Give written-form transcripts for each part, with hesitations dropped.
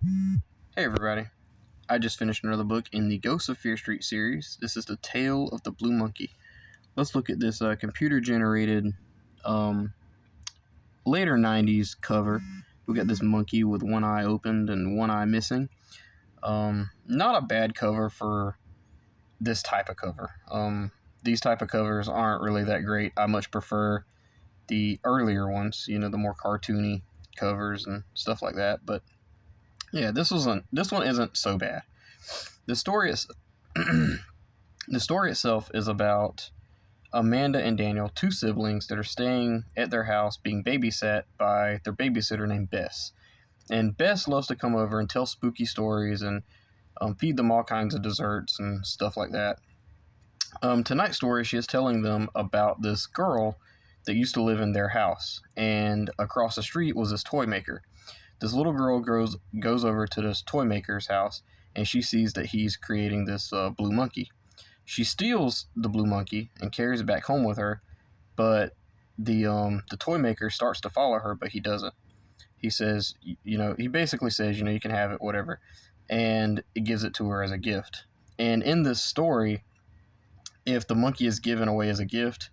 Hey everybody, I just finished another book in the Ghosts of Fear Street series. This is The Tale of the Blue Monkey. Let's look at this computer-generated um, later 90s cover. We got this monkey with one eye opened and one eye missing. Not a bad cover for this type of cover. These type of covers aren't really that great. I much prefer the earlier ones, the more cartoony covers and stuff like that. But yeah, this one isn't so bad. The story is the story itself is about Amanda and Daniel, two siblings that are staying at their house being babysat by their babysitter named Bess. And Bess loves to come over and tell spooky stories and feed them all kinds of desserts and stuff like that. Tonight's story, she is telling them about this girl that used to live in their house, and across the street was this toy maker. This little girl goes over to this toy maker's house, and she sees that he's creating this blue monkey. She steals the blue monkey and carries it back home with her, but the toy maker starts to follow her, but he doesn't. He says, he basically says, you can have it, whatever, and it gives it to her as a gift. And in this story, if the monkey is given away as a gift,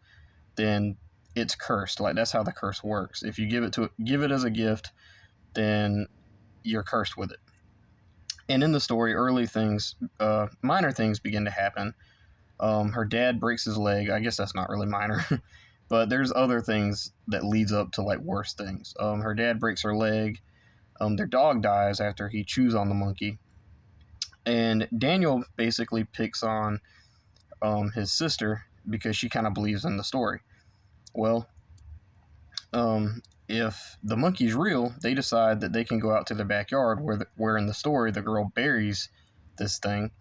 then it's cursed. Like, that's how the curse works. If you give it as a gift, then you're cursed with it. And in the story, minor things begin to happen. Her dad breaks his leg. I guess that's not really minor, but there's other things that leads up to like worse things. Her dad breaks her leg. Their dog dies after he chews on the monkey. And Daniel basically picks on his sister because she kind of believes in the story. Well, if the monkey's real, they decide that they can go out to the backyard where in the story the girl buries this thing,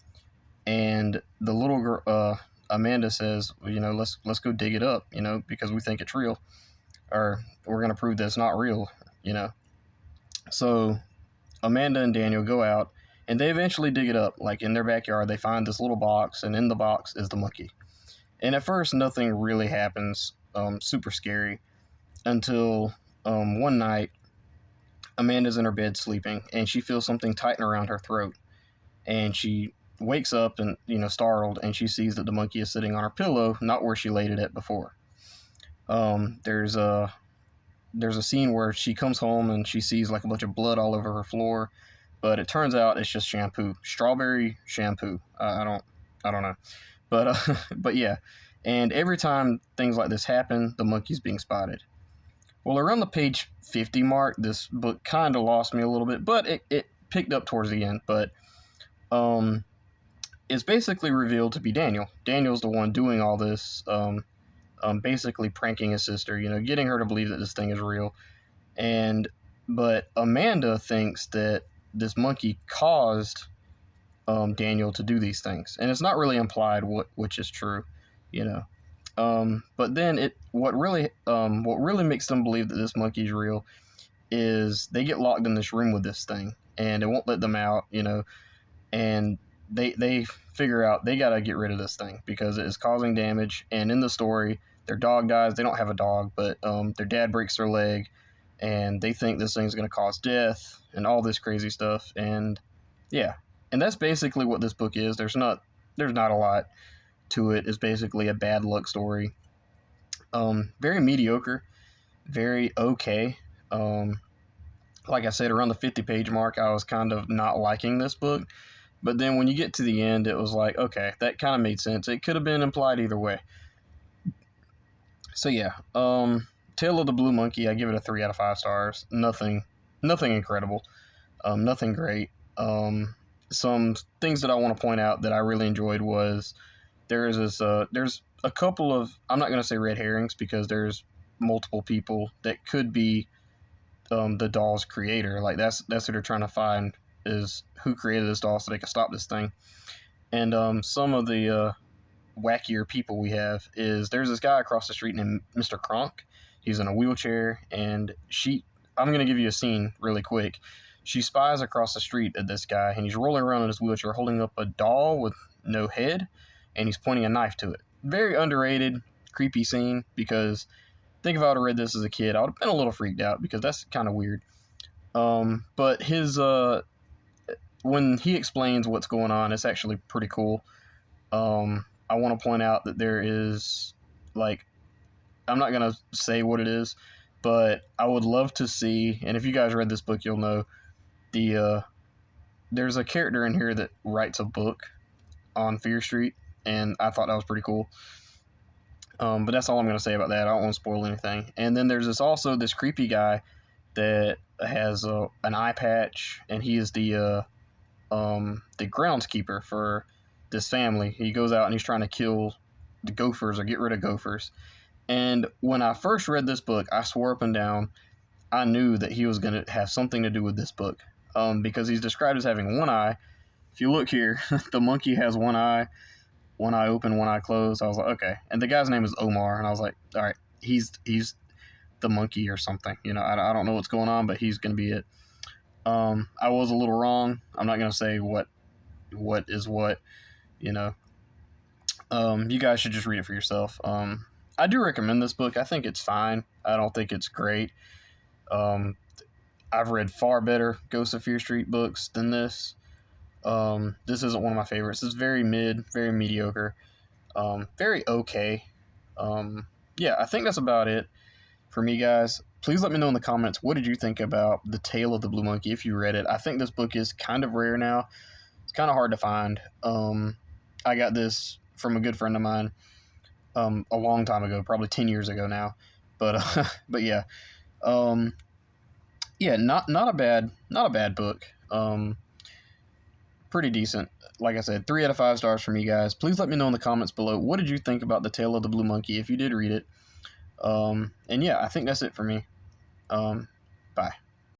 and the little girl, Amanda says, let's go dig it up, because we think it's real, or we're gonna prove that it's not real, So Amanda and Daniel go out, and they eventually dig it up. Like in their backyard, they find this little box, and in the box is the monkey. And at first, nothing really happens. Super scary, until one night, Amanda's in her bed sleeping, and she feels something tighten around her throat. And she wakes up and, startled, and she sees that the monkey is sitting on her pillow, not where she laid it at before. There's a scene where she comes home and she sees like a bunch of blood all over her floor, but it turns out it's just shampoo, strawberry shampoo. I don't know, but yeah. And every time things like this happen, the monkey's being spotted. Well, around the page 50 mark, this book kind of lost me a little bit, but it picked up towards the end. But it's basically revealed to be Daniel. Daniel's the one doing all this, basically pranking his sister, getting her to believe that this thing is real. But Amanda thinks that this monkey caused Daniel to do these things, and it's not really implied which is true. But then what really makes them believe that this monkey is real is they get locked in this room with this thing, and it won't let them out, and they figure out they got to get rid of this thing because it is causing damage. And in the story, their dog dies. They don't have a dog, but their dad breaks their leg, and they think this thing's going to cause death and all this crazy stuff. And yeah, and that's basically what this book is. There's not a lot to it. It's basically a bad luck story. Very mediocre, very okay. Like I said, around the 50-page mark, I was kind of not liking this book. But then when you get to the end, it was like, okay, that kind of made sense. It could have been implied either way. So yeah, Tale of the Blue Monkey, I give it a 3 out of 5 stars. Nothing incredible. Nothing great. Some things that I want to point out that I really enjoyed was there's a couple of, I'm not going to say red herrings because there's multiple people that could be the doll's creator. Like that's what they're trying to find, is who created this doll so they can stop this thing. And some of the wackier people we have is there's this guy across the street named Mr. Kronk. He's in a wheelchair, and I'm going to give you a scene really quick. She spies across the street at this guy, and he's rolling around in his wheelchair holding up a doll with no head, and he's pointing a knife to it. Very underrated, creepy scene, because think if I would have read this as a kid, I would have been a little freaked out because that's kind of weird. But his when he explains what's going on, it's actually pretty cool. I want to point out that there is, like, I'm not gonna say what it is, but I would love to see. And if you guys read this book, you'll know there's a character in here that writes a book on Fear Street, and I thought that was pretty cool. But that's all I'm gonna say about that. I don't want to spoil anything. And then there's this creepy guy that has an eye patch, and he is the groundskeeper for this family. He goes out and he's trying to kill the gophers or get rid of gophers. And when I first read this book, I swore up and down I knew that he was going to have something to do with this book, because he's described as having one eye. If you look here, the monkey has one eye open, one eye closed. I was like, okay. And the guy's name is Omar, and I was like, all right, he's the monkey or something. You know, I don't know what's going on, but he's going to be it. I was a little wrong. I'm not going to say what is what, you know. You guys should just read it for yourself. I do recommend this book. I think it's fine. I don't think it's great. I've read far better Ghost of Fear Street books than this. This isn't one of my favorites. It's very mid, very mediocre, very okay. Yeah, I think that's about it for me, guys. Please let me know in the comments, what did you think about The Tale of the Blue Monkey if you read it. I think this book is kind of rare now. It's kind of hard to find. I got this from a good friend of mine a long time ago, probably 10 years ago now. But but yeah. Yeah, not a bad book. Pretty decent. Like I said, 3 out of 5 stars from you guys. Please let me know in the comments below, what did you think about The Tale of the Blue Monkey if you did read it. And yeah, I think that's it for me. Bye.